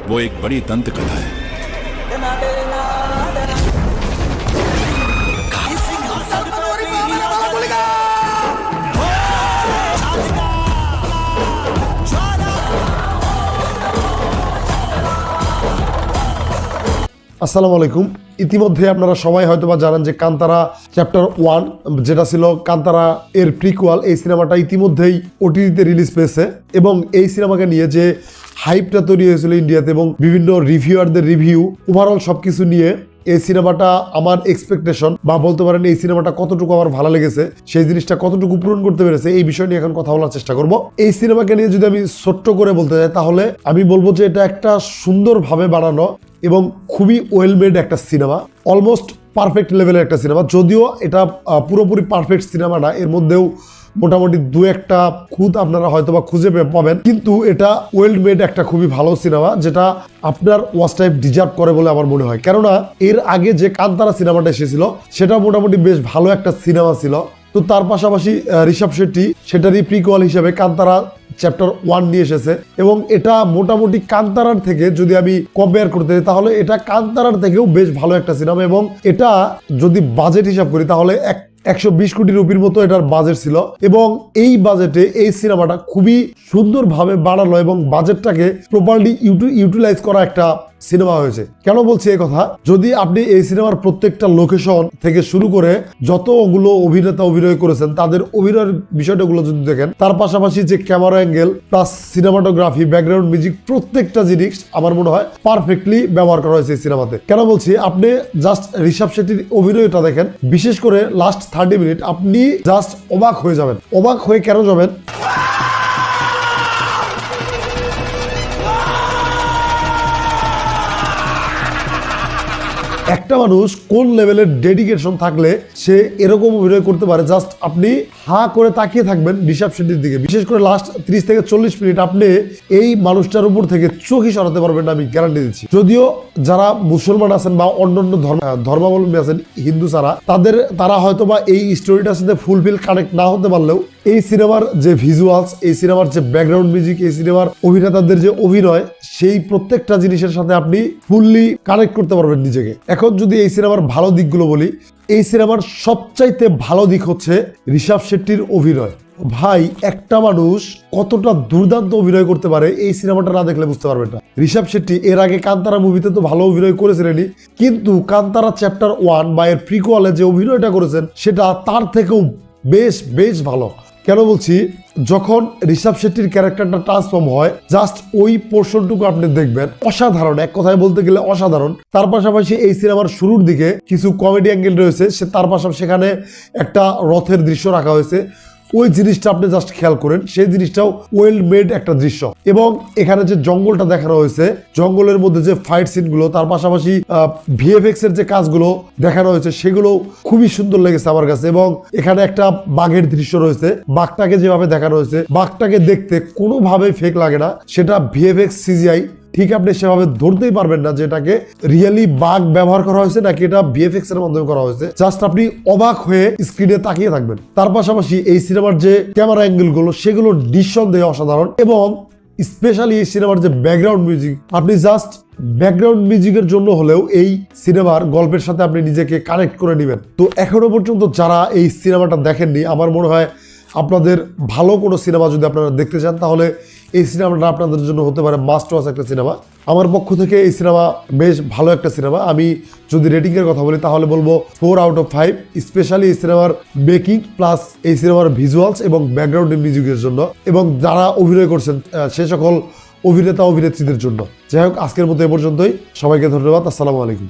वो एक बड़ी दंत कथा है। আসসালামু আলাইকুম। ইতিমধ্যে আপনারা সবাই হয়তোবা জানেন যে কান্তারা চ্যাপ্টার 1 যেটা ছিল কান্তারা এর প্রিকুয়াল, এই সিনেমাটা ইতিমধ্যেই ওটিটিতে রিলিজ পেয়েছে এবং এই সিনেমাকে নিয়ে যে হাইপটা তৈরি হয়েছিল ইন্ডিয়াতে এবং বিভিন্ন রিভিউয়ারদের রিভিউ ওভারঅল সবকিছু নিয়ে এই সিনেমাটা আমার এক্সপেকটেশন বা বলতে পারেন এই সিনেমাটা কতটুকু আমার ভালো লেগেছে, সেই জিনিসটা কতটুকু পূরণ করতে পেরেছে, এই বিষয় নিয়ে এখন কথা বলার চেষ্টা করব। এই সিনেমাকে নিয়ে যদি আমি ছোট্ট করে বলতে চাই তাহলে আমি বলবো যে এটা একটা সুন্দরভাবে বানানো এবং খুবই ওয়েল মেড একটা সিনেমা, অলমোস্ট পারফেক্ট লেভেলের একটা সিনেমা। যদিও এটা পুরোপুরি পারফেক্ট সিনেমা না, এর মধ্যেও মোটামুটি দু একটা খুঁত আপনারা হয়তো বা খুঁজে পাবেন, কিন্তু এটা ওয়েল মেড একটা খুবই ভালো সিনেমা যেটা আপনার ওয়াচ টাইম ডিজার্ভ করে বলে আমার মনে হয়। কেননা এর আগে যে কান্তারা সিনেমাটা এসেছিল সেটা মোটামুটি বেশ ভালো একটা সিনেমা ছিল। তো তার পাশাপাশি ঋষভ শেট্টি সেটারই প্রিকুয়াল হিসেবে কান্তারা চ্যাপ্টার 1 নিয়ে এসেছে এবং এটা মোটামুটি কান্তারার থেকে যদি আমি কম্পেয়ার করতে চাই তাহলে এটা কান্তারার থেকেও বেশ ভালো একটা সিনেমা এবং এটা যদি বাজেট হিসাব করি তাহলে 120 কোটি রুপির মতো এটার বাজেট ছিল এবং এই বাজেটে এই সিনেমাটা খুবই সুন্দরভাবে বানানো এবং বাজেটটাকে প্রপারলি ইউটিলাইজ করা একটা সিনেমা হয়েছে। কেন বলছি এই কথা, যদি আপনি এই সিনেমার প্রত্যেকটা লোকেশন থেকে শুরু করে যতগুলো অভিনেতা অভিনয় করেছেন তাদের অভিনয়ের বিষয়টাগুলো যদি দেখেন, তার পাশাপাশি যে camera angle plus cinematography, background music, প্রত্যেকটা জিনিস আমার মনে হয় পারফেক্টলি ব্যবহার করা হয়েছে এই সিনেমাতে। কেন বলছি, আপনি জাস্ট ঋষভ শেট্টির অভিনয়টা দেখেন, বিশেষ করে লাস্ট 30 মিনিট আপনি জাস্ট অবাক হয়ে যাবেন। অবাক হয়ে কেন যাবেন, একটা মানুষ কোন লেভেলের ডেডিকেশন থাকলে সে এরকম অভিনয় করতে পারে, জাস্ট আপনি হা করে তাকিয়ে থাকবেন ঋষভ শেট্টির দিকে। বিশেষ করে লাস্ট 30 থেকে 40 মিনিট আপনি এই মানুষটার উপর থেকে চোখই সরাতে পারবেন না, আমি গ্যারান্টি দিচ্ছি। যদিও যারা মুসলমান আছেন বা অন্যান্য ধর্মাবলম্বী আছেন হিন্দু ছাড়া, তারা হয়তো বা এই স্টোরিটার সাথে ফুলফিল কানেক্ট না হতে পারলেও এই সিনেমার যে ভিজুয়ালস, এই সিনেমার যে ব্যাকগ্রাউন্ড মিউজিক, এই সিনেমার অভিনেতাদের যে অভিনয়, সেই প্রত্যেকটা জিনিসের সাথে আপনি ফুললি কানেক্ট করতে পারবেন নিজেকে। এখন যদি এই সিনেমার ভালো দিকগুলো বলি, এই সিনেমার সবচাইতে ভালো দিক হচ্ছে ঋষভ শেট্টির অভিনয়। ভাই, একটা মানুষ কতটা দুর্দান্ত অভিনয় করতে পারে এই সিনেমাটা না দেখলে বুঝতে পারবেন না। ঋষভ শেট্টি এর আগে কান্তারা মুভিতে তো ভালো অভিনয় করেছিলেনই, কিন্তু কান্তারা চ্যাপ্টার 1 বা এর প্রিকুয়ালে যে অভিনয়টা করেছেন সেটা তার থেকেও বেশ ভালো। কেন বলছি, যখন ঋষভ শেট্টির ক্যারেক্টারটা ট্রান্সফর্ম হয়, জাস্ট ওই পোর্শনটুকু আপনি দেখবেন, অসাধারণ, এক কথায় বলতে গেলে অসাধারণ। তার পাশাপাশি এই সিনেমার শুরুর দিকে কিছু কমেডি অ্যাঙ্গেল রয়েছে, তার পাশাপাশি সেখানে একটা রথের দৃশ্য রাখা হয়েছে, ওই জিনিসটা আপনি জাস্ট খেয়াল করেন, সেই জিনিসটাও ওয়েল মেড একটা দৃশ্য। এবং এখানে যে জঙ্গলটা দেখানো হয়েছে, জঙ্গলের মধ্যে যে ফাইট সিনগুলো, তার পাশাপাশি ভিএফএক্স এর যে কাজগুলো দেখানো হয়েছে সেগুলো খুবই সুন্দর লেগেছে আমার কাছে। এবং এখানে একটা বাঘের দৃশ্য রয়েছে, বাঘটাকে যেভাবে দেখানো হয়েছে, বাঘটাকে দেখতে কোনোভাবে ফেক লাগে না, সেটা ভিএফএক্স সিজিআই ঠিক আপনি সেভাবে ধরতেই পারবেন না যে এটাকে রিয়েলি বাঘ ব্যবহার করা হয়েছে নাকি এটা ভিএফএক্স এর মাধ্যমে করা হয়েছে। জাস্ট আপনি অবাক হয়ে স্ক্রিনে তাকিয়ে থাকবেন। তার পাশাপাশি এই সিনেমার যে ক্যামেরা অ্যাঙ্গেল গুলো সেগুলো নিঃসন্দেহে অসাধারণ এবং স্পেশালি এই সিনেমার যে ব্যাকগ্রাউন্ড মিউজিক, আপনি জাস্ট ব্যাকগ্রাউন্ড মিউজিকের জন্য হলেও এই সিনেমার গল্পের সাথে আপনি নিজেকে কানেক্ট করে নেবেন। তো এখনো পর্যন্ত যারা এই সিনেমাটা দেখেননি, আমার মনে হয় আপনাদের ভালো কোনো সিনেমা যদি আপনারা দেখতে চান তাহলে এই সিনেমাটা আপনাদের জন্য হতে পারে মাস্ট ওয়াচ একটা সিনেমা। আমার পক্ষ থেকে এই সিনেমা বেশ ভালো একটা সিনেমা। আমি যদি রেটিংয়ের কথা বলি তাহলে বলবো 4 আউট অফ 5, স্পেশালি এই সিনেমার মেকিং প্লাস এই সিনেমার ভিজুয়ালস এবং ব্যাকগ্রাউন্ড মিউজিকের জন্য এবং যারা অভিনয় করছেন সে সকল অভিনেতা অভিনেত্রীদের জন্য। যাই হোক, আজকের মতো এ পর্যন্তই। সবাইকে ধন্যবাদ। আসসালামু আলাইকুম।